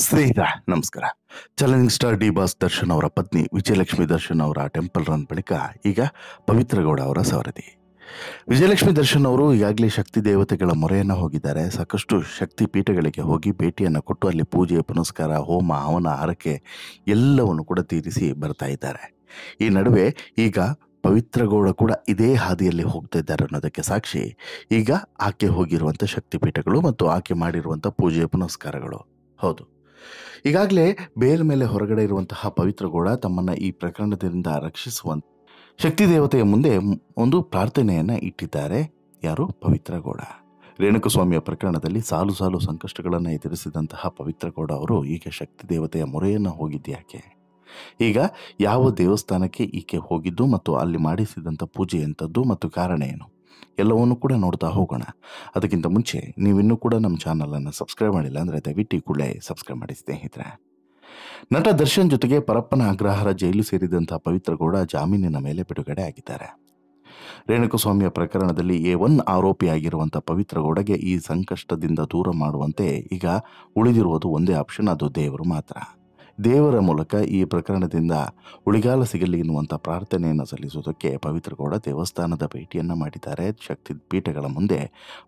ಸ್ನೇಹಿತರೆ ನಮಸ್ಕಾರ. Challenging star D boss Darshan ಅವರ ಪತ್ನಿ ವಿಜಯಲಕ್ಷ್ಮಿ ದರ್ಶನ್ ಅವರ ಟೆಂಪಲ್ ರನ್ ಬಳಿಕ ಈಗ ಪವಿತ್ರ ಗೌಡ ಅವರ ಸವರದಿ. ವಿಜಯಲಕ್ಷ್ಮಿ ದರ್ಶನ್ ಅವರು ಈಗಾಗಲೇ ಶಕ್ತಿ ದೇವತೆಗಳ ಮೊರೆಯನ್ನು ಹೋಗಿದ್ದಾರೆ. ಸಾಕಷ್ಟು ಶಕ್ತಿ ಪೀಠಗಳಿಗೆ ಹೋಗಿ ಭೇಟಿಯನ್ನು ಕೊಟ್ಟು ಅಲ್ಲಿ ಪೂಜೆ ಪುನಸ್ಕಾರ ಹೋಮ ಹವನ ಹರಕೆ ಎಲ್ಲವನ್ನು ಕೂಡ ತೀರಿಸಿ ಬರ್ತಾ ಇದ್ದಾರೆ. ಈ ನಡುವೆ ಈಗ ಪವಿತ್ರ ಗೌಡ ಕೂಡ ಇದೇ ಹಾದಿಯಲ್ಲಿ ಹೋಗ್ತಾ ಇದ್ದಾರೆ ಅನ್ನೋದಕ್ಕೆ ಸಾಕ್ಷಿ ಈಗ ಆಕೆ ಹೋಗಿರುವಂಥ ಶಕ್ತಿಪೀಠಗಳು ಮತ್ತು ಆಕೆ ಮಾಡಿರುವಂಥ ಪೂಜೆ ಪುನಸ್ಕಾರಗಳು. ಹೌದು, ಈಗಾಗಲೇ ಬೇರೆ ಮೇಲೆ ಹೊರಗಡೆ ಇರುವಂತಹ ಪವಿತ್ರ ಗೌಡ ತಮ್ಮನ್ನು ಈ ಪ್ರಕರಣದಿಂದ ರಕ್ಷಿಸುವಂತ ಶಕ್ತಿ ದೇವತೆಯ ಮುಂದೆ ಒಂದು ಪ್ರಾರ್ಥನೆಯನ್ನು ಇಟ್ಟಿದ್ದಾರೆ. ಯಾರು? ಪವಿತ್ರ ಗೌಡ. ರೇಣುಕಸ್ವಾಮಿಯ ಪ್ರಕರಣದಲ್ಲಿ ಸಾಲು ಸಾಲು ಸಂಕಷ್ಟಗಳನ್ನು ಎದುರಿಸಿದಂತಹ ಪವಿತ್ರ ಗೌಡ ಅವರು ಈಗ ಶಕ್ತಿ ದೇವತೆಯ ಮೊರೆಯನ್ನು ಹೋಗಿದ್ಯಾಕೆ, ಈಗ ಯಾವ ದೇವಸ್ಥಾನಕ್ಕೆ ಈಕೆ ಹೋಗಿದ್ದು ಮತ್ತು ಅಲ್ಲಿ ಮಾಡಿಸಿದಂಥ ಪೂಜೆ ಎಂಥದ್ದು ಮತ್ತು ಕಾರಣ ಏನು ಎಲ್ಲವನ್ನು ಕೂಡ ನೋಡ್ತಾ ಹೋಗೋಣ. ಅದಕ್ಕಿಂತ ಮುಂಚೆ ನೀವಿನ್ನೂ ಕೂಡ ನಮ್ಮ ಚಾನಲನ್ನು ಸಬ್ಸ್ಕ್ರೈಬ್ ಮಾಡಿಲ್ಲ ಅಂದರೆ ದಯವಿಟ್ಟು ಈ ಕೂಡಲೇ ಸಬ್ಸ್ಕ್ರೈಬ್ ಮಾಡಿ ಸ್ನೇಹಿತರೆ. ನಟ ದರ್ಶನ್ ಜೊತೆಗೆ ಪರಪ್ಪನ ಅಗ್ರಹಾರ ಜೈಲು ಸೇರಿದಂಥ ಪವಿತ್ರ ಗೌಡ ಜಾಮೀನಿನ ಮೇಲೆ ಬಿಡುಗಡೆ ಆಗಿದ್ದಾರೆ. ರೇಣುಕಸ್ವಾಮಿಯ ಪ್ರಕರಣದಲ್ಲಿ A1 ಆರೋಪಿಯಾಗಿರುವಂಥ ಪವಿತ್ರ ಗೌಡಗೆ ಈ ಸಂಕಷ್ಟದಿಂದ ದೂರ ಮಾಡುವಂತೆ ಈಗ ಉಳಿದಿರುವುದು ಒಂದೇ ಆಪ್ಷನ್, ಅದು ದೇವರು ಮಾತ್ರ. ದೇವರ ಮೂಲಕ ಈ ಪ್ರಕರಣದಿಂದ ಉಳಿಗಾಲ ಸಿಗಲಿ ಎನ್ನುವಂಥ ಪ್ರಾರ್ಥನೆಯನ್ನು ಸಲ್ಲಿಸುವುದಕ್ಕೆ ಪವಿತ್ರ ಗೌಡ ದೇವಸ್ಥಾನದ ಭೇಟಿಯನ್ನು ಮಾಡಿದ್ದಾರೆ. ಶಕ್ತಿ ಪೀಠಗಳ ಮುಂದೆ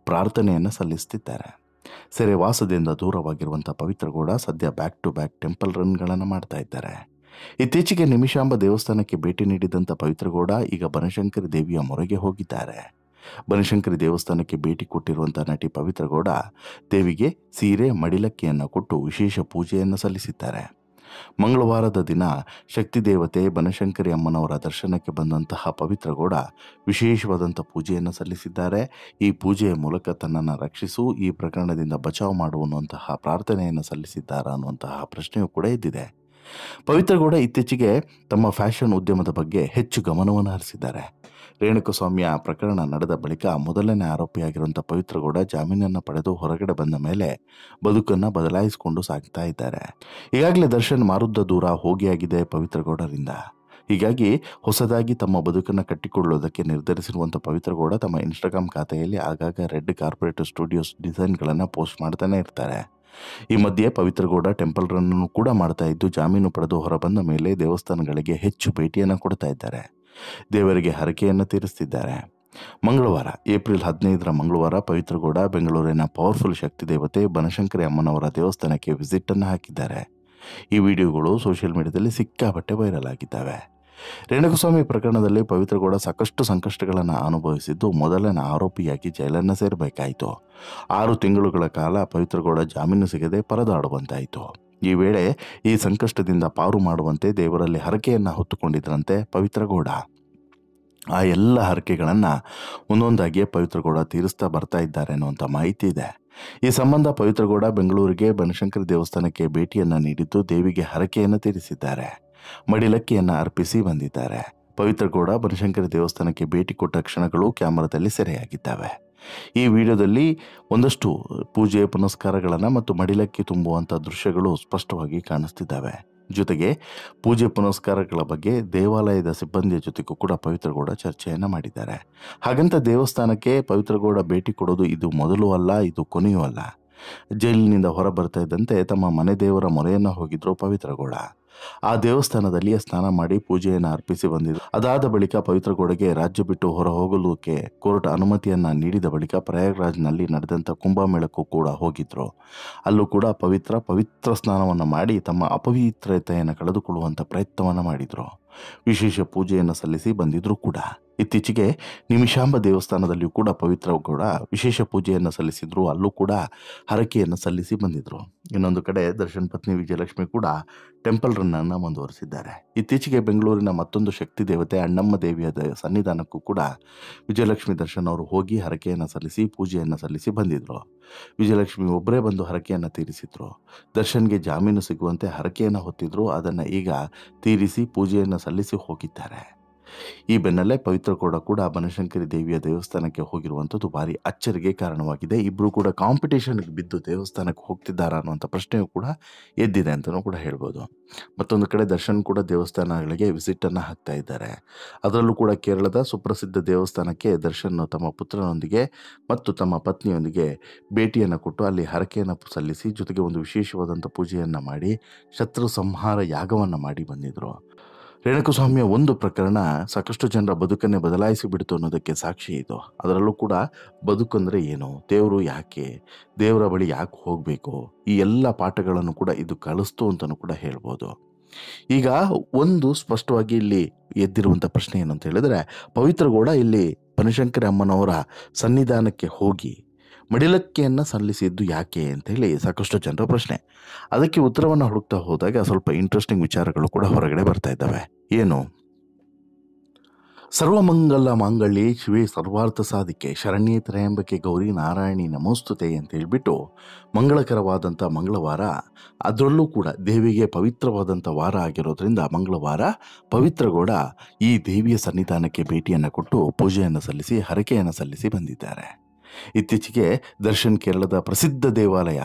ಪ್ರಾರ್ಥನೆಯನ್ನು ಸಲ್ಲಿಸುತ್ತಿದ್ದಾರೆ. ಸೆರೆವಾಸದಿಂದ ದೂರವಾಗಿರುವಂಥ ಪವಿತ್ರ ಗೌಡ ಸದ್ಯ ಬ್ಯಾಕ್ ಟು ಬ್ಯಾಕ್ ಟೆಂಪಲ್ ರನ್ಗಳನ್ನು ಮಾಡ್ತಾ ಇದ್ದಾರೆ. ಇತ್ತೀಚೆಗೆ ನಿಮಿಷಾಂಬ ದೇವಸ್ಥಾನಕ್ಕೆ ಭೇಟಿ ನೀಡಿದಂಥ ಪವಿತ್ರ ಗೌಡ ಈಗ ಬನಶಂಕರಿ ದೇವಿಯ ಮೊರೆಗೆ ಹೋಗಿದ್ದಾರೆ. ಬನಶಂಕರಿ ದೇವಸ್ಥಾನಕ್ಕೆ ಭೇಟಿ ಕೊಟ್ಟಿರುವಂಥ ನಟಿ ಪವಿತ್ರ ಗೌಡ ದೇವಿಗೆ ಸೀರೆ ಮಡಿಲಕ್ಕಿಯನ್ನು ಕೊಟ್ಟು ವಿಶೇಷ ಪೂಜೆಯನ್ನು ಸಲ್ಲಿಸಿದ್ದಾರೆ. ಮಂಗಳವಾರದ ದಿನ ಶಕ್ತಿ ದೇವತೆ ಬನಶಂಕರಿ ಅಮ್ಮನವರ ದರ್ಶನಕ್ಕೆ ಬಂದಂತಹ ಪವಿತ್ರ ಗೌಡ ವಿಶೇಷವಾದಂಥ ಪೂಜೆಯನ್ನು ಸಲ್ಲಿಸಿದ್ದಾರೆ. ಈ ಪೂಜೆಯ ಮೂಲಕ ತನ್ನನ್ನು ರಕ್ಷಿಸು, ಈ ಪ್ರಕರಣದಿಂದ ಬಚಾವ್ ಮಾಡುವಂತಹ ಪ್ರಾರ್ಥನೆಯನ್ನು ಸಲ್ಲಿಸಿದ್ದಾರಾ ಅನ್ನುವಂತಹ ಪ್ರಶ್ನೆಯೂ ಕೂಡ ಎದ್ದಿದೆ. ಪವಿತ್ರ ಗೌಡ ಇತ್ತೀಚೆಗೆ ತಮ್ಮ ಫ್ಯಾಷನ್ ಉದ್ಯಮದ ಬಗ್ಗೆ ಹೆಚ್ಚು ಗಮನವನ್ನು ಹರಿಸಿದ್ದಾರೆ. ರೇಣುಕಸ್ವಾಮಿಯ ಪ್ರಕರಣ ನಡೆದ ಬಳಿಕ ಮೊದಲನೇ ಆರೋಪಿಯಾಗಿರುವಂಥ ಪವಿತ್ರ ಗೌಡ ಜಾಮೀನನ್ನು ಪಡೆದು ಹೊರಗಡೆ ಬಂದ ಮೇಲೆ ಬದುಕನ್ನು ಬದಲಾಯಿಸಿಕೊಂಡು ಸಾಗ್ತಾ ಇದ್ದಾರೆ. ಈಗಾಗಲೇ ದರ್ಶನ್ ಮಾರುದ್ದ ದೂರ ಹೋಗಿಯಾಗಿದೆ ಪವಿತ್ರ ಗೌಡರಿಂದ. ಹೀಗಾಗಿ ಹೊಸದಾಗಿ ತಮ್ಮ ಬದುಕನ್ನು ಕಟ್ಟಿಕೊಳ್ಳುವುದಕ್ಕೆ ನಿರ್ಧರಿಸಿರುವಂಥ ಪವಿತ್ರ ಗೌಡ ತಮ್ಮ ಇನ್ಸ್ಟಾಗ್ರಾಮ್ ಖಾತೆಯಲ್ಲಿ ಆಗಾಗ ರೆಡ್ ಕಾರ್ಪೊರೇಟ್ ಸ್ಟುಡಿಯೋಸ್ ಡಿಸೈನ್ಗಳನ್ನು ಪೋಸ್ಟ್ ಮಾಡ್ತಾನೆ ಇರ್ತಾರೆ. ಈ ಮಧ್ಯೆ ಪವಿತ್ರ ಗೌಡ ಟೆಂಪಲ್ ರನ್ ಕೂಡ ಮಾಡ್ತಾ ಇದ್ದು ಜಾಮೀನು ಪಡೆದು ಹೊರಬಂದ ಮೇಲೆ ದೇವಸ್ಥಾನಗಳಿಗೆ ಹೆಚ್ಚು ಭೇಟಿಯನ್ನು ಕೊಡ್ತಾ ಇದ್ದಾರೆ. ದೇವರಿಗೆ ಹರಕೆಯನ್ನು ತೀರಿಸ್ತಿದ್ದಾರೆ. ಮಂಗಳವಾರ ಏಪ್ರಿಲ್ 15 ಮಂಗಳವಾರ ಪವಿತ್ರ ಗೌಡ ಬೆಂಗಳೂರಿನ ಪವರ್ಫುಲ್ ಶಕ್ತಿ ದೇವತೆ ಬನಶಂಕರಿ ಅಮ್ಮನವರ ದೇವಸ್ಥಾನಕ್ಕೆ ವಿಸಿಟ್ ಅನ್ನು ಹಾಕಿದ್ದಾರೆ. ಈ ವಿಡಿಯೋಗಳು ಸೋಷಿಯಲ್ ಮೀಡಿಯಾದಲ್ಲಿ ಸಿಕ್ಕಾಪಟ್ಟೆ ವೈರಲ್ ಆಗಿದ್ದಾವೆ. ರೇಣುಕಸ್ವಾಮಿ ಪ್ರಕರಣದಲ್ಲಿ ಪವಿತ್ರ ಗೌಡ ಸಾಕಷ್ಟು ಸಂಕಷ್ಟಗಳನ್ನು ಅನುಭವಿಸಿದ್ದು ಮೊದಲನೇ ಆರೋಪಿಯಾಗಿ ಜೈಲನ್ನು ಸೇರಬೇಕಾಯಿತು. 6 ತಿಂಗಳುಗಳ ಕಾಲ ಪವಿತ್ರ ಗೌಡ ಜಾಮೀನು ಸಿಗದೆ ಪರದಾಡುವಂತಾಯಿತು. ಈ ವೇಳೆ ಈ ಸಂಕಷ್ಟದಿಂದ ಪಾರು ಮಾಡುವಂತೆ ದೇವರಲ್ಲಿ ಹರಕೆಯನ್ನು ಹೊತ್ತುಕೊಂಡಿದ್ರಂತೆ ಪವಿತ್ರ ಗೌಡ. ಆ ಎಲ್ಲ ಹರಕೆಗಳನ್ನು ಒಂದೊಂದಾಗಿಯೇ ಪವಿತ್ರ ಗೌಡ ತೀರಿಸ್ತಾ ಬರ್ತಾ ಇದ್ದಾರೆ ಅನ್ನುವಂಥ ಮಾಹಿತಿ ಇದೆ. ಈ ಸಂಬಂಧ ಪವಿತ್ರ ಗೌಡ ಬೆಂಗಳೂರಿಗೆ ಬನಶಂಕರಿ ದೇವಸ್ಥಾನಕ್ಕೆ ಭೇಟಿಯನ್ನು ನೀಡಿದ್ದು ದೇವಿಗೆ ಹರಕೆಯನ್ನು ತೀರಿಸಿದ್ದಾರೆ. ಮಡಿಲಕ್ಕಿಯನ್ನು ಅರ್ಪಿಸಿ ಬಂದಿದ್ದಾರೆ. ಪವಿತ್ರ ಗೌಡ ಬನಶಂಕರಿ ದೇವಸ್ಥಾನಕ್ಕೆ ಭೇಟಿ ಕೊಟ್ಟ ಕ್ಷಣಗಳು ಕ್ಯಾಮರಾದಲ್ಲಿ ಸೆರೆಯಾಗಿದ್ದಾವೆ. ಈ ವಿಡಿಯೋದಲ್ಲಿ ಒಂದಷ್ಟು ಪೂಜೆ ಪುನಸ್ಕಾರಗಳನ್ನು ಮತ್ತು ಮಡಿಲಕ್ಕಿ ತುಂಬುವಂಥ ದೃಶ್ಯಗಳು ಸ್ಪಷ್ಟವಾಗಿ ಕಾಣಿಸ್ತಿದ್ದಾವೆ. ಜೊತೆಗೆ ಪೂಜೆ ಪುನಸ್ಕಾರಗಳ ಬಗ್ಗೆ ದೇವಾಲಯದ ಸಿಬ್ಬಂದಿಯ ಜೊತೆಗೂ ಕೂಡ ಪವಿತ್ರ ಗೌಡ ಚರ್ಚೆಯನ್ನು ಮಾಡಿದ್ದಾರೆ. ಹಾಗಂತ ದೇವಸ್ಥಾನಕ್ಕೆ ಪವಿತ್ರ ಗೌಡ ಭೇಟಿ ಕೊಡೋದು ಇದು ಮೊದಲು ಅಲ್ಲ, ಇದು ಕೊನೆಯೂ ಅಲ್ಲ. ಜೈಲಿನಿಂದ ಹೊರ ಬರ್ತಾ ಇದ್ದಂತೆ ತಮ್ಮ ಮನೆ ದೇವರ ಮೊರೆಯನ್ನು ಹೋಗಿದ್ರು ಪವಿತ್ರ ಗೌಡ. ಆ ದೇವಸ್ಥಾನದಲ್ಲಿ ಸ್ನಾನ ಮಾಡಿ ಪೂಜೆಯನ್ನು ಅರ್ಪಿಸಿ ಬಂದಿದ್ರು. ಅದಾದ ಬಳಿಕ ಪವಿತ್ರ ಗೌಡಗೆ ರಾಜ್ಯ ಬಿಟ್ಟು ಹೊರ ಹೋಗಲಿಕ್ಕೆ ಕೋರ್ಟ್ ಅನುಮತಿಯನ್ನ ನೀಡಿದ ಬಳಿಕ ಪ್ರಯಾಗ್ರಾಜ್ನಲ್ಲಿ ನಡೆದಂಥ ಕುಂಭಮೇಳಕ್ಕೂ ಕೂಡ ಹೋಗಿದ್ರು. ಅಲ್ಲೂ ಕೂಡ ಪವಿತ್ರ ಸ್ನಾನವನ್ನು ಮಾಡಿ ತಮ್ಮ ಅಪವಿತ್ರತೆಯನ್ನು ಕಳೆದುಕೊಳ್ಳುವಂಥ ಪ್ರಯತ್ನವನ್ನು ಮಾಡಿದ್ರು. ವಿಶೇಷ ಪೂಜೆಯನ್ನು ಸಲ್ಲಿಸಿ ಬಂದಿದ್ರು ಕೂಡ. ಇತ್ತೀಚೆಗೆ ನಿಮಿಷಾಂಬ ದೇವಸ್ಥಾನದಲ್ಲಿಯೂ ಕೂಡ ಪವಿತ್ರ ಗೌಡ ವಿಶೇಷ ಪೂಜೆಯನ್ನು ಸಲ್ಲಿಸಿದ್ರು. ಅಲ್ಲೂ ಕೂಡ ಹರಕೆಯನ್ನು ಸಲ್ಲಿಸಿ ಬಂದಿದ್ರು. ಇನ್ನೊಂದು ಕಡೆ ದರ್ಶನ್ ಪತ್ನಿ ವಿಜಯಲಕ್ಷ್ಮಿ ಕೂಡ ಟೆಂಪಲ್ ರನ್ನನ್ನು ಮುಂದುವರಿಸಿದ್ದಾರೆ. ಇತ್ತೀಚೆಗೆ ಬೆಂಗಳೂರಿನ ಮತ್ತೊಂದು ಶಕ್ತಿ ದೇವತೆ ಅಣ್ಣಮ್ಮ ದೇವಿಯ ಸನ್ನಿಧಾನಕ್ಕೂ ಕೂಡ ವಿಜಯಲಕ್ಷ್ಮಿ ದರ್ಶನ್ ಅವರು ಹೋಗಿ ಹರಕೆಯನ್ನು ಸಲ್ಲಿಸಿ ಪೂಜೆಯನ್ನು ಸಲ್ಲಿಸಿ ಬಂದಿದ್ರು. ವಿಜಯಲಕ್ಷ್ಮಿ ಒಬ್ಬರೇ ಬಂದು ಹರಕೆಯನ್ನು ತೀರಿಸಿದ್ರು. ದರ್ಶನ್ಗೆ ಜಾಮೀನು ಸಿಗುವಂತೆ ಹರಕೆಯನ್ನು ಹೊತ್ತಿದ್ರು. ಅದನ್ನು ಈಗ ತೀರಿಸಿ ಪೂಜೆಯನ್ನು ಸಲ್ಲಿಸಿ ಹೋಗಿದ್ದಾರೆ. ಈ ಬೆನ್ನಲ್ಲೇ ಪವಿತ್ರ ಗೌಡ ಕೂಡ ಬನಶಂಕರಿ ದೇವಿಯ ದೇವಸ್ಥಾನಕ್ಕೆ ಹೋಗಿರುವಂಥದ್ದು ಭಾರಿ ಅಚ್ಚರಿಗೆ ಕಾರಣವಾಗಿದೆ. ಇಬ್ಬರು ಕೂಡ ಕಾಂಪಿಟೇಷನ್ಗೆ ಬಿದ್ದು ದೇವಸ್ಥಾನಕ್ಕೆ ಹೋಗ್ತಿದ್ದಾರಾ ಅನ್ನುವಂಥ ಪ್ರಶ್ನೆಯೂ ಕೂಡ ಎದ್ದಿದೆ ಅಂತಲೂ ಕೂಡ ಹೇಳ್ಬೋದು. ಮತ್ತೊಂದು ಕಡೆ ದರ್ಶನ್ ಕೂಡ ದೇವಸ್ಥಾನಗಳಿಗೆ ವಿಸಿಟನ್ನು ಹಾಕ್ತಾ ಇದ್ದಾರೆ. ಅದರಲ್ಲೂ ಕೂಡ ಕೇರಳದ ಸುಪ್ರಸಿದ್ಧ ದೇವಸ್ಥಾನಕ್ಕೆ ದರ್ಶನ್ ತಮ್ಮ ಪುತ್ರನೊಂದಿಗೆ ಮತ್ತು ತಮ್ಮ ಪತ್ನಿಯೊಂದಿಗೆ ಭೇಟಿಯನ್ನು ಕೊಟ್ಟು ಅಲ್ಲಿ ಹರಕೆಯನ್ನು ಸಲ್ಲಿಸಿ ಜೊತೆಗೆ ಒಂದು ವಿಶೇಷವಾದಂಥ ಪೂಜೆಯನ್ನು ಮಾಡಿ ಶತ್ರು ಸಂಹಾರ ಯಾಗವನ್ನು ಮಾಡಿ ಬಂದಿದ್ದರು. ರೇಣುಕಸ್ವಾಮಿಯ ಒಂದು ಪ್ರಕರಣ ಸಾಕಷ್ಟು ಜನರ ಬದುಕನ್ನೇ ಬದಲಾಯಿಸಿ ಬಿಡ್ತು ಅನ್ನೋದಕ್ಕೆ ಸಾಕ್ಷಿ ಇದು. ಅದರಲ್ಲೂ ಕೂಡ ಬದುಕಂದರೆ ಏನು, ದೇವರು ಯಾಕೆ, ದೇವರ ಬಳಿ ಯಾಕೆ ಹೋಗಬೇಕು, ಈ ಎಲ್ಲ ಪಾಠಗಳನ್ನು ಕೂಡ ಇದು ಕಲಿಸ್ತು ಅಂತಲೂ ಕೂಡ ಹೇಳ್ಬೋದು. ಈಗ ಒಂದು ಸ್ಪಷ್ಟವಾಗಿ ಇಲ್ಲಿ ಎದ್ದಿರುವಂಥ ಪ್ರಶ್ನೆ ಏನು ಅಂತ ಹೇಳಿದ್ರೆ, ಪವಿತ್ರ ಗೌಡ ಇಲ್ಲಿ ಬನಶಂಕರಿ ಅಮ್ಮನವರ ಸನ್ನಿಧಾನಕ್ಕೆ ಹೋಗಿ ಮಡಿಲಕ್ಕಿಯನ್ನು ಸಲ್ಲಿಸಿದ್ದು ಯಾಕೆ ಅಂತೇಳಿ ಸಾಕಷ್ಟು ಜನರ ಪ್ರಶ್ನೆ. ಅದಕ್ಕೆ ಉತ್ತರವನ್ನು ಹುಡುಕ್ತಾ ಹೋದಾಗ ಸ್ವಲ್ಪ ಇಂಟ್ರೆಸ್ಟಿಂಗ್ ವಿಚಾರಗಳು ಕೂಡ ಹೊರಗಡೆ ಬರ್ತಾ ಇದ್ದಾವೆ. ಏನು? ಸರ್ವಮಂಗಲ ಮಾಂಗಲ್ಯೆ ಶಿವೆ ಸರ್ವಾರ್ಥ ಸಾಧಿಕೆ ಶರಣ್ಯೇ ತ್ರಯಂಬಕೆ ಗೌರಿ ನಾರಾಯಣಿ ನಮೋಸ್ತುತೆ ಅಂತ ಹೇಳ್ಬಿಟ್ಟು ಮಂಗಳಕರವಾದಂಥ ಮಂಗಳವಾರ, ಅದರಲ್ಲೂ ಕೂಡ ದೇವಿಗೆ ಪವಿತ್ರವಾದಂಥ ವಾರ ಆಗಿರೋದ್ರಿಂದ ಮಂಗಳವಾರ ಪವಿತ್ರ ಗೌಡ ಈ ದೇವಿಯ ಸನ್ನಿಧಾನಕ್ಕೆ ಭೇಟಿಯನ್ನು ಕೊಟ್ಟು ಪೂಜೆಯನ್ನು ಸಲ್ಲಿಸಿ ಹರಕೆಯನ್ನು ಸಲ್ಲಿಸಿ ಬಂದಿದ್ದಾರೆ. ಇತ್ತೀಚೆಗೆ ದರ್ಶನ್ ಕೇರಳದ ಪ್ರಸಿದ್ಧ ದೇವಾಲಯ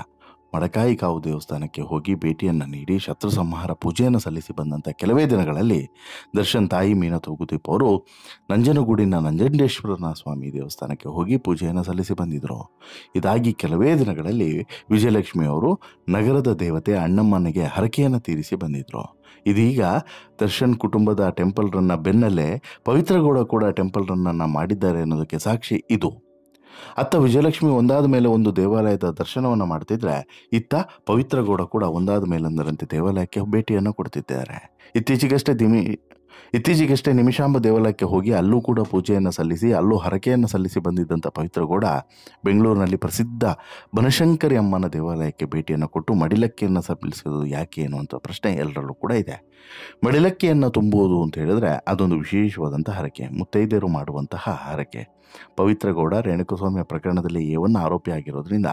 ಮಡಕಾಯಿ ಕಾವು ದೇವಸ್ಥಾನಕ್ಕೆ ಹೋಗಿ ಭೇಟಿಯನ್ನು ನೀಡಿ ಶತ್ರು ಸಂಹಾರ ಪೂಜೆಯನ್ನು ಸಲ್ಲಿಸಿ ಬಂದಂಥ ಕೆಲವೇ ದಿನಗಳಲ್ಲಿ ದರ್ಶನ್ ತಾಯಿ ಮೀನಾ ತೂಗುದೀಪ್ ಅವರು ನಂಜನಗೂಡಿನ ನಂಜಂಡೇಶ್ವರನ ಸ್ವಾಮಿ ದೇವಸ್ಥಾನಕ್ಕೆ ಹೋಗಿ ಪೂಜೆಯನ್ನು ಸಲ್ಲಿಸಿ ಬಂದಿದ್ದರು. ಇದಾಗಿ ಕೆಲವೇ ದಿನಗಳಲ್ಲಿ ವಿಜಯಲಕ್ಷ್ಮಿ ಅವರು ನಗರದ ದೇವತೆ ಅಣ್ಣಮ್ಮನಿಗೆ ಹರಕೆಯನ್ನು ತೀರಿಸಿ ಬಂದಿದ್ದರು. ಇದೀಗ ದರ್ಶನ್ ಕುಟುಂಬದ ಟೆಂಪಲ್ ರನ್ನ ಬೆನ್ನಲ್ಲೇ ಪವಿತ್ರ ಗೌಡ ಕೂಡ ಟೆಂಪಲ್ ರನ್ನನ್ನು ಮಾಡಿದ್ದಾರೆ ಅನ್ನೋದಕ್ಕೆ ಸಾಕ್ಷಿ ಇದು. ಅತ್ತ ವಿಜಯಲಕ್ಷ್ಮಿ ಒಂದಾದ ಮೇಲೆ ಒಂದು ದೇವಾಲಯದ ದರ್ಶನವನ್ನು ಮಾಡ್ತಿದ್ರೆ, ಇತ್ತ ಪವಿತ್ರ ಗೌಡ ಕೂಡ ಒಂದಾದ ಮೇಲೊಂದರಂತೆ ದೇವಾಲಯಕ್ಕೆ ಭೇಟಿಯನ್ನು ಕೊಡ್ತಿದ್ದಾರೆ. ಇತ್ತೀಚೆಗಷ್ಟೇ ನಿಮಿಷಾಂಬ ದೇವಾಲಯಕ್ಕೆ ಹೋಗಿ ಅಲ್ಲೂ ಕೂಡ ಪೂಜೆಯನ್ನು ಸಲ್ಲಿಸಿ ಅಲ್ಲೂ ಹರಕೆಯನ್ನು ಸಲ್ಲಿಸಿ ಬಂದಿದ್ದಂಥ ಪವಿತ್ರ ಗೌಡ ಬೆಂಗಳೂರಿನಲ್ಲಿ ಪ್ರಸಿದ್ಧ ಬನಶಂಕರಿ ಅಮ್ಮನ ದೇವಾಲಯಕ್ಕೆ ಭೇಟಿಯನ್ನು ಕೊಟ್ಟು ಮಡಿಲಕ್ಕಿಯನ್ನು ಸಲ್ಲಿಸೋದು ಯಾಕೆ ಅನ್ನುವಂಥ ಪ್ರಶ್ನೆ ಎಲ್ಲರಲ್ಲೂ ಕೂಡ ಇದೆ. ಮಡಿಲಕ್ಕಿಯನ್ನು ತುಂಬುವುದು ಅಂತ ಹೇಳಿದ್ರೆ ಅದೊಂದು ವಿಶೇಷವಾದಂಥ ಹರಕೆ, ಮುತ್ತೈದೆಯರು ಮಾಡುವಂತಹ ಹರಕೆ. ಪವಿತ್ರ ಗೌಡ ರೇಣುಕಸ್ವಾಮಿಯ ಪ್ರಕರಣದಲ್ಲಿ A1 ಆರೋಪಿ ಆಗಿರೋದ್ರಿಂದ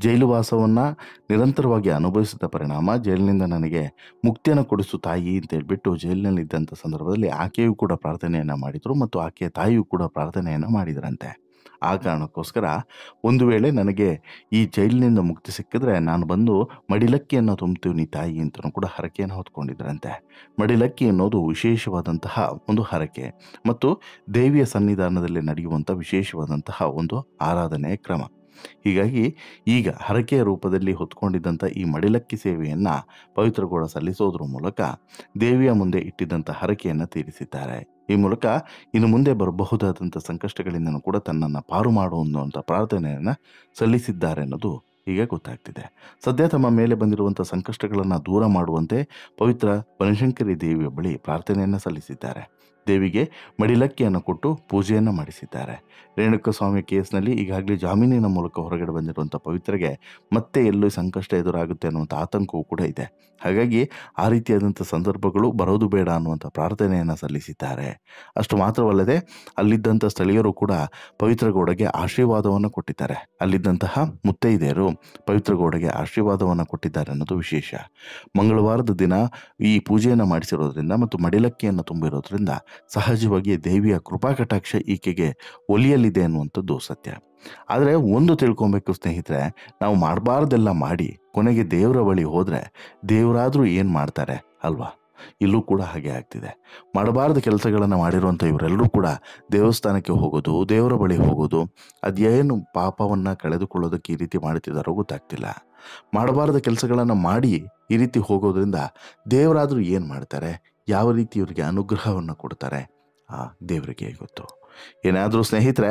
ಜೈಲು ವಾಸವನ್ನು ನಿರಂತರವಾಗಿ ಅನುಭವಿಸಿದ ಪರಿಣಾಮ ಜೈಲಿನಿಂದ ನನಗೆ ಮುಕ್ತಿಯನ್ನು ಕೊಡಿಸು ತಾಯಿ ಅಂತ ಹೇಳ್ಬಿಟ್ಟು ಜೈಲಿನಲ್ಲಿದ್ದಂಥ ಸಂದರ್ಭದಲ್ಲಿ ಆಕೆಯೂ ಕೂಡ ಪ್ರಾರ್ಥನೆಯನ್ನು ಮಾಡಿದರು ಮತ್ತು ಆಕೆಯ ತಾಯಿಯೂ ಕೂಡ ಪ್ರಾರ್ಥನೆಯನ್ನು ಮಾಡಿದರಂತೆ. ಆ ಕಾರಣಕ್ಕೋಸ್ಕರ ಒಂದು ವೇಳೆ ನನಗೆ ಈ ಜೈಲಿನಿಂದ ಮುಕ್ತಿ ಸಿಕ್ಕಿದ್ರೆ ನಾನು ಬಂದು ಮಡಿಲಕ್ಕಿಯನ್ನು ತುಂಬ್ತೀವಿ ತಾಯಿ ಅಂತಲೂ ಕೂಡ ಹರಕೆಯನ್ನು ಹೊತ್ಕೊಂಡಿದ್ರಂತೆ. ಮಡಿಲಕ್ಕಿ ಅನ್ನೋದು ವಿಶೇಷವಾದಂತಹ ಒಂದು ಹರಕೆ ಮತ್ತು ದೇವಿಯ ಸನ್ನಿಧಾನದಲ್ಲಿ ನಡೆಯುವಂಥ ವಿಶೇಷವಾದಂತಹ ಒಂದು ಆರಾಧನೆಯ ಕ್ರಮ. ಹೀಗಾಗಿ ಈಗ ಹರಕೆಯ ರೂಪದಲ್ಲಿ ಹೊತ್ಕೊಂಡಿದ್ದಂಥ ಈ ಮಡಿಲಕ್ಕಿ ಸೇವೆಯನ್ನು ಪವಿತ್ರ ಗೌಡ ಸಲ್ಲಿಸೋದ್ರ ಮೂಲಕ ದೇವಿಯ ಮುಂದೆ ಇಟ್ಟಿದ್ದಂಥ ಹರಕೆಯನ್ನು ತೀರಿಸಿದ್ದಾರೆ. ಈ ಮೂಲಕ ಇನ್ನು ಮುಂದೆ ಬರಬಹುದಾದಂಥ ಸಂಕಷ್ಟಗಳಿಂದನೂ ಕೂಡ ತನ್ನನ್ನು ಪಾರು ಮಾಡುವಂಥ ಪ್ರಾರ್ಥನೆಯನ್ನು ಸಲ್ಲಿಸಿದ್ದಾರೆ ಅನ್ನೋದು ಈಗ ಗೊತ್ತಾಗ್ತಿದೆ. ಸದ್ಯ ತಮ್ಮ ಮೇಲೆ ಬಂದಿರುವಂಥ ಸಂಕಷ್ಟಗಳನ್ನು ದೂರ ಮಾಡುವಂತೆ ಪವಿತ್ರ ಬನಶಂಕರಿ ದೇವಿಯ ಬಳಿ ಪ್ರಾರ್ಥನೆಯನ್ನು ಸಲ್ಲಿಸಿದ್ದಾರೆ. ದೇವಿಗೆ ಮಡಿಲಕ್ಕಿಯನ್ನು ಕೊಟ್ಟು ಪೂಜೆಯನ್ನು ಮಾಡಿಸಿದ್ದಾರೆ. ರೇಣುಕಸ್ವಾಮಿ ಕೇಸ್ನಲ್ಲಿ ಈಗಾಗಲೇ ಜಾಮೀನಿನ ಮೂಲಕ ಹೊರಗಡೆ ಬಂದಿರುವಂಥ ಪವಿತ್ರಗೆ ಮತ್ತೆ ಎಲ್ಲೂ ಸಂಕಷ್ಟ ಎದುರಾಗುತ್ತೆ ಅನ್ನುವಂಥ ಆತಂಕವೂ ಕೂಡ ಇದೆ. ಹಾಗಾಗಿ ಆ ರೀತಿಯಾದಂಥ ಸಂದರ್ಭಗಳು ಬರೋದು ಬೇಡ ಅನ್ನುವಂಥ ಪ್ರಾರ್ಥನೆಯನ್ನು ಸಲ್ಲಿಸಿದ್ದಾರೆ. ಅಷ್ಟು ಮಾತ್ರವಲ್ಲದೆ ಅಲ್ಲಿದ್ದಂಥ ಸ್ಥಳೀಯರು ಕೂಡ ಪವಿತ್ರ ಗೌಡಗೆ ಆಶೀರ್ವಾದವನ್ನು ಕೊಟ್ಟಿದ್ದಾರೆ. ಅಲ್ಲಿದ್ದಂತಹ ಮುತ್ತೈದೆಯರು ಪವಿತ್ರ ಗೌಡಗೆ ಆಶೀರ್ವಾದವನ್ನು ಕೊಟ್ಟಿದ್ದಾರೆ ಅನ್ನೋದು ವಿಶೇಷ. ಮಂಗಳವಾರದ ದಿನ ಈ ಪೂಜೆಯನ್ನು ಮಾಡಿಸಿರೋದ್ರಿಂದ ಮತ್ತು ಮಡಿಲಕ್ಕಿಯನ್ನು ತುಂಬಿರೋದ್ರಿಂದ ಸಹಜವಾಗಿ ದೇವಿಯ ಕೃಪಾ ಕಟಾಕ್ಷ ಈಕೆಗೆ ಒಲಿಯಲಿದೆ ಅನ್ನುವಂಥದ್ದು ಸತ್ಯ. ಆದರೆ ಒಂದು ತಿಳ್ಕೊಬೇಕು ಸ್ನೇಹಿತರೆ, ನಾವು ಮಾಡಬಾರ್ದೆಲ್ಲ ಮಾಡಿ ಕೊನೆಗೆ ದೇವರ ಬಳಿ ಹೋದರೆ ದೇವರಾದರೂ ಏನು ಮಾಡ್ತಾರೆ ಅಲ್ವಾ? ಇಲ್ಲೂ ಕೂಡ ಹಾಗೆ ಆಗ್ತಿದೆ. ಮಾಡಬಾರ್ದ ಕೆಲಸಗಳನ್ನು ಮಾಡಿರುವಂಥ ಇವರೆಲ್ಲರೂ ಕೂಡ ದೇವಸ್ಥಾನಕ್ಕೆ ಹೋಗೋದು, ದೇವರ ಬಳಿ ಹೋಗೋದು, ಅದೇನು ಪಾಪವನ್ನು ಕಳೆದುಕೊಳ್ಳೋದಕ್ಕೆ ಈ ರೀತಿ ಮಾಡ್ತಿದ್ದಾರೋ ಗೊತ್ತಾಗ್ತಿಲ್ಲ. ಮಾಡಬಾರ್ದ ಕೆಲಸಗಳನ್ನು ಮಾಡಿ ಈ ರೀತಿ ಹೋಗೋದ್ರಿಂದ ದೇವರಾದರೂ ಏನು ಮಾಡ್ತಾರೆ, ಯಾವ ರೀತಿ ಇವರಿಗೆ ಅನುಗ್ರಹವನ್ನು ಕೊಡ್ತಾರೆ, ದೇವರಿಗೆ ಗೊತ್ತು. ಏನಾದರೂ ಸ್ನೇಹಿತರೆ,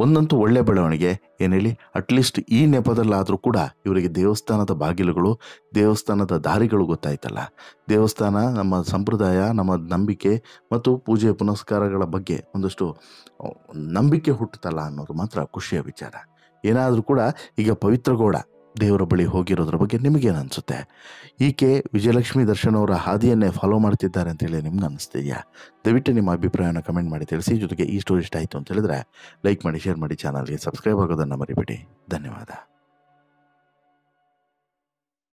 ಒಂದಂತೂ ಒಳ್ಳೆ ಬೆಳವಣಿಗೆ ಏನು ಹೇಳಿ, ಅಟ್ಲೀಸ್ಟ್ ಈ ನೆಪದಲ್ಲಾದರೂ ಕೂಡ ಇವರಿಗೆ ದೇವಸ್ಥಾನದ ಬಾಗಿಲುಗಳು, ದೇವಸ್ಥಾನದ ದಾರಿಗಳು ಗೊತ್ತಾಯ್ತಲ್ಲ. ದೇವಸ್ಥಾನ ನಮ್ಮ ಸಂಪ್ರದಾಯ, ನಮ್ಮ ನಂಬಿಕೆ ಮತ್ತು ಪೂಜೆ ಪುನಸ್ಕಾರಗಳ ಬಗ್ಗೆ ಒಂದಷ್ಟು ನಂಬಿಕೆ ಹುಟ್ಟುತ್ತಲ್ಲ ಅನ್ನೋದು ಮಾತ್ರ ಖುಷಿಯ ವಿಚಾರ. ಏನಾದರೂ ಕೂಡ ಈಗ ಪವಿತ್ರ ಗೌಡ ದೇವರ ಬಳಿ ಹೋಗಿರೋದ್ರ ಬಗ್ಗೆ ನಿಮಗೇನು ಅನಿಸುತ್ತೆ? ಈಕೆ ವಿಜಯಲಕ್ಷ್ಮಿ ದರ್ಶನ್ ಅವರ ಹಾದಿಯನ್ನೇ ಫಾಲೋ ಮಾಡ್ತಿದ್ದಾರೆ ಅಂತೇಳಿ ನಿಮ್ಗೆ ಅನಿಸ್ತಿದೆಯಾ? ದಯವಿಟ್ಟು ನಿಮ್ಮ ಅಭಿಪ್ರಾಯನ ಕಮೆಂಟ್ ಮಾಡಿ ತಿಳಿಸಿ. ಜೊತೆಗೆ ಈ ಸ್ಟೋರಿ ಇಷ್ಟ ಆಯಿತು ಅಂತ ಹೇಳಿದ್ರೆ ಲೈಕ್ ಮಾಡಿ, ಶೇರ್ ಮಾಡಿ, ಚಾನಲ್ಗೆ ಸಬ್ಸ್ಕ್ರೈಬ್ ಆಗೋದನ್ನು ಮರಿಬೇಡಿ. ಧನ್ಯವಾದ.